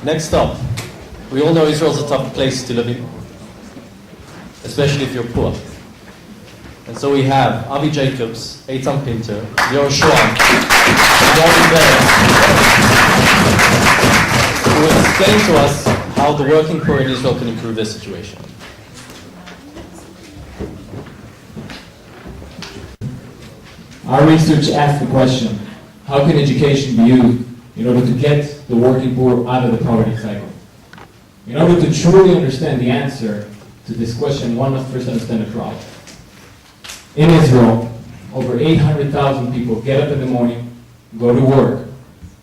Next up, we all know Israel is a tough place to live in, especially if you're poor. And so we have Avi Jacobs, Eitan Pinter, Yor Schwab, and Yori Beres, who will explain to us how the working poor in Israel can improve their situation. Our research asked the question, how can education be used in order to get the working poor out of the poverty cycle? In order to truly understand the answer to this question, one must first understand the problem. In Israel, over 800,000 people get up in the morning, go to work,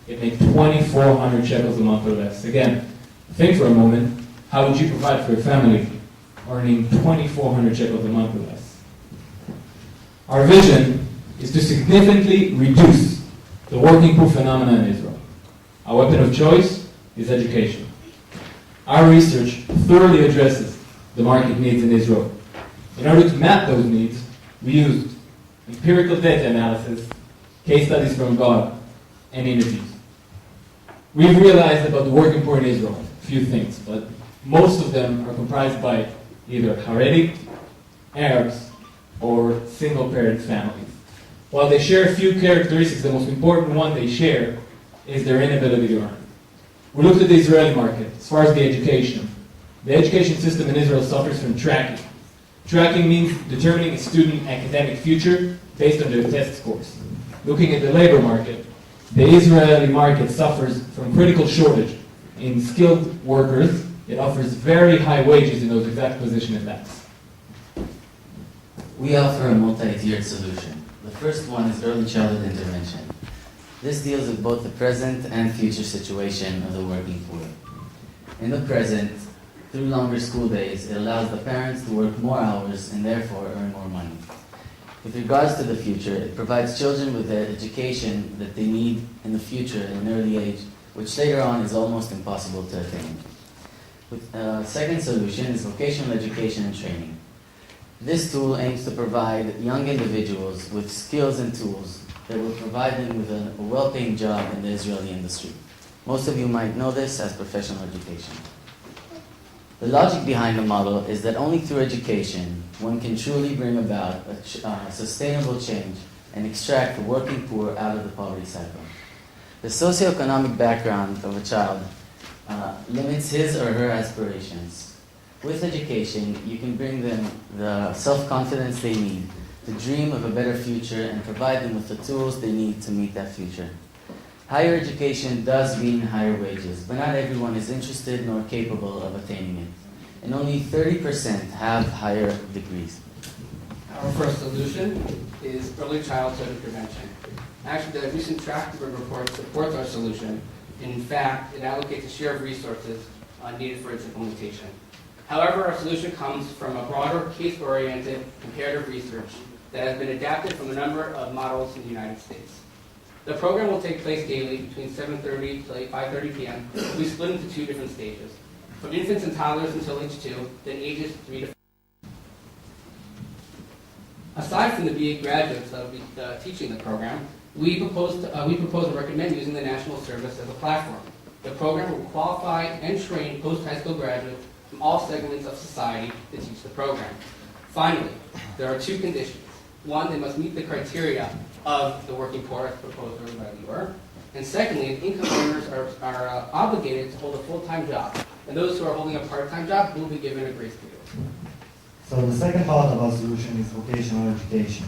and make 2,400 shekels a month or less. Again, think for a moment, how would you provide for your family earning 2,400 shekels a month or less? Our vision is to significantly reduce the working poor phenomenon in Israel. Our weapon of choice is education. Our research thoroughly addresses the market needs in Israel. In order to map those needs, we used empirical data analysis, case studies from Argov, and interviews. We've realized about the working poor in Israel a few things, but most of them are comprised by either Haredi, Arabs, or single-parent families. While they share a few characteristics, the most important one they share is their inability to earn. We looked at the Israeli market as far as the education. The education system in Israel suffers from tracking. Tracking means determining a student's academic future based on their test scores. Looking at the labor market, the Israeli market suffers from critical shortage in skilled workers. It offers very high wages in those exact positions and tasks. We offer a multi-tiered solution. The first one is early childhood intervention. This deals with both the present and future situation of the working poor. In the present, through longer school days, it allows the parents to work more hours and therefore earn more money. With regards to the future, it provides children with the education that they need in the future at an early age, which later on is almost impossible to attain. Second solution is vocational education and training. This tool aims to provide young individuals with skills and tools that will provide them with a well-paying job in the Israeli industry. Most of you might know this as professional education. The logic behind the model is that only through education one can truly bring about a sustainable change and extract the working poor out of the poverty cycle. The socioeconomic background of a child limits his or her aspirations. With education, you can bring them the self-confidence they need to dream of a better future and provide them with the tools they need to meet that future. Higher education does mean higher wages, but not everyone is interested nor capable of attaining it. And only 30% have higher degrees. Our first solution is early childhood intervention. Actually, the recent Trachtenberg report supports our solution, and in fact, it allocates a share of resources needed for its implementation. However, our solution comes from a broader, case-oriented, comparative research that has been adapted from a number of models in the United States. The program will take place daily between 7:30 to 5:30 p.m. We split into two different stages. From infants and toddlers until age 2, then ages 3 to 5. Aside from the BA graduates that will be teaching the program, we propose and recommend using the National Service as a platform. The program will qualify and train post-high school graduates from all segments of society to teach the program. Finally, there are two conditions. One, they must meet the criteria of the working poor as proposed earlier by Lior. And secondly, income earners are obligated to hold a full-time job. And those who are holding a part-time job will be given a grace period. So the second part of our solution is vocational education,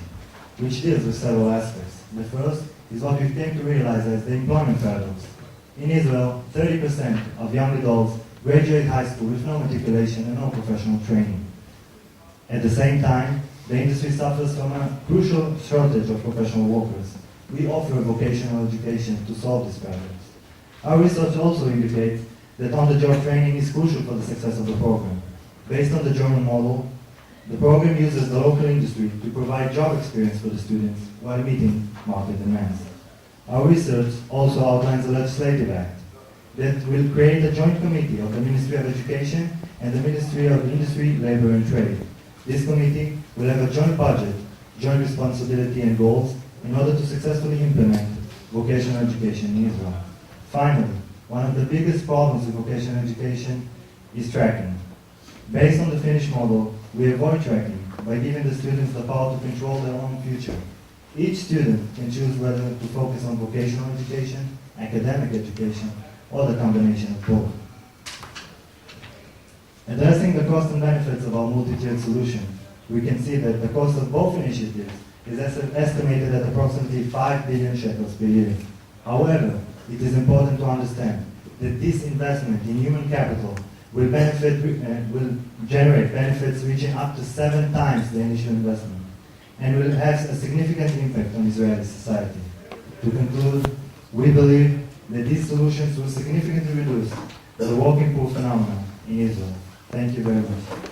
which deals with several aspects. The first is what we came to realize as the employment paradox. In Israel, 30% of young adults graduate high school with no matriculation and no professional training. At the same time, the industry suffers from a crucial shortage of professional workers. We offer vocational education to solve this paradox. Our research also indicates that on-the-job training is crucial for the success of the program. Based on the German model, the program uses the local industry to provide job experience for the students while meeting market demands. Our research also outlines a legislative act that will create a joint committee of the Ministry of Education and the Ministry of Industry, Labor and Trade. This committee will have a joint budget, joint responsibility and goals in order to successfully implement vocational education in Israel. Finally, one of the biggest problems with vocational education is tracking. Based on the Finnish model, we avoid tracking by giving the students the power to control their own future. Each student can choose whether to focus on vocational education, academic education, or the combination of both. Addressing the cost and benefits of our multi-tiered solution, we can see that the cost of both initiatives is estimated at approximately 5 billion shekels per year. However, it is important to understand that this investment in human capital will generate benefits reaching up to 7 times the initial investment, and will have a significant impact on Israeli society. To conclude, we believe that these solutions will significantly reduce the working poor phenomenon in Israel. Thank you very much.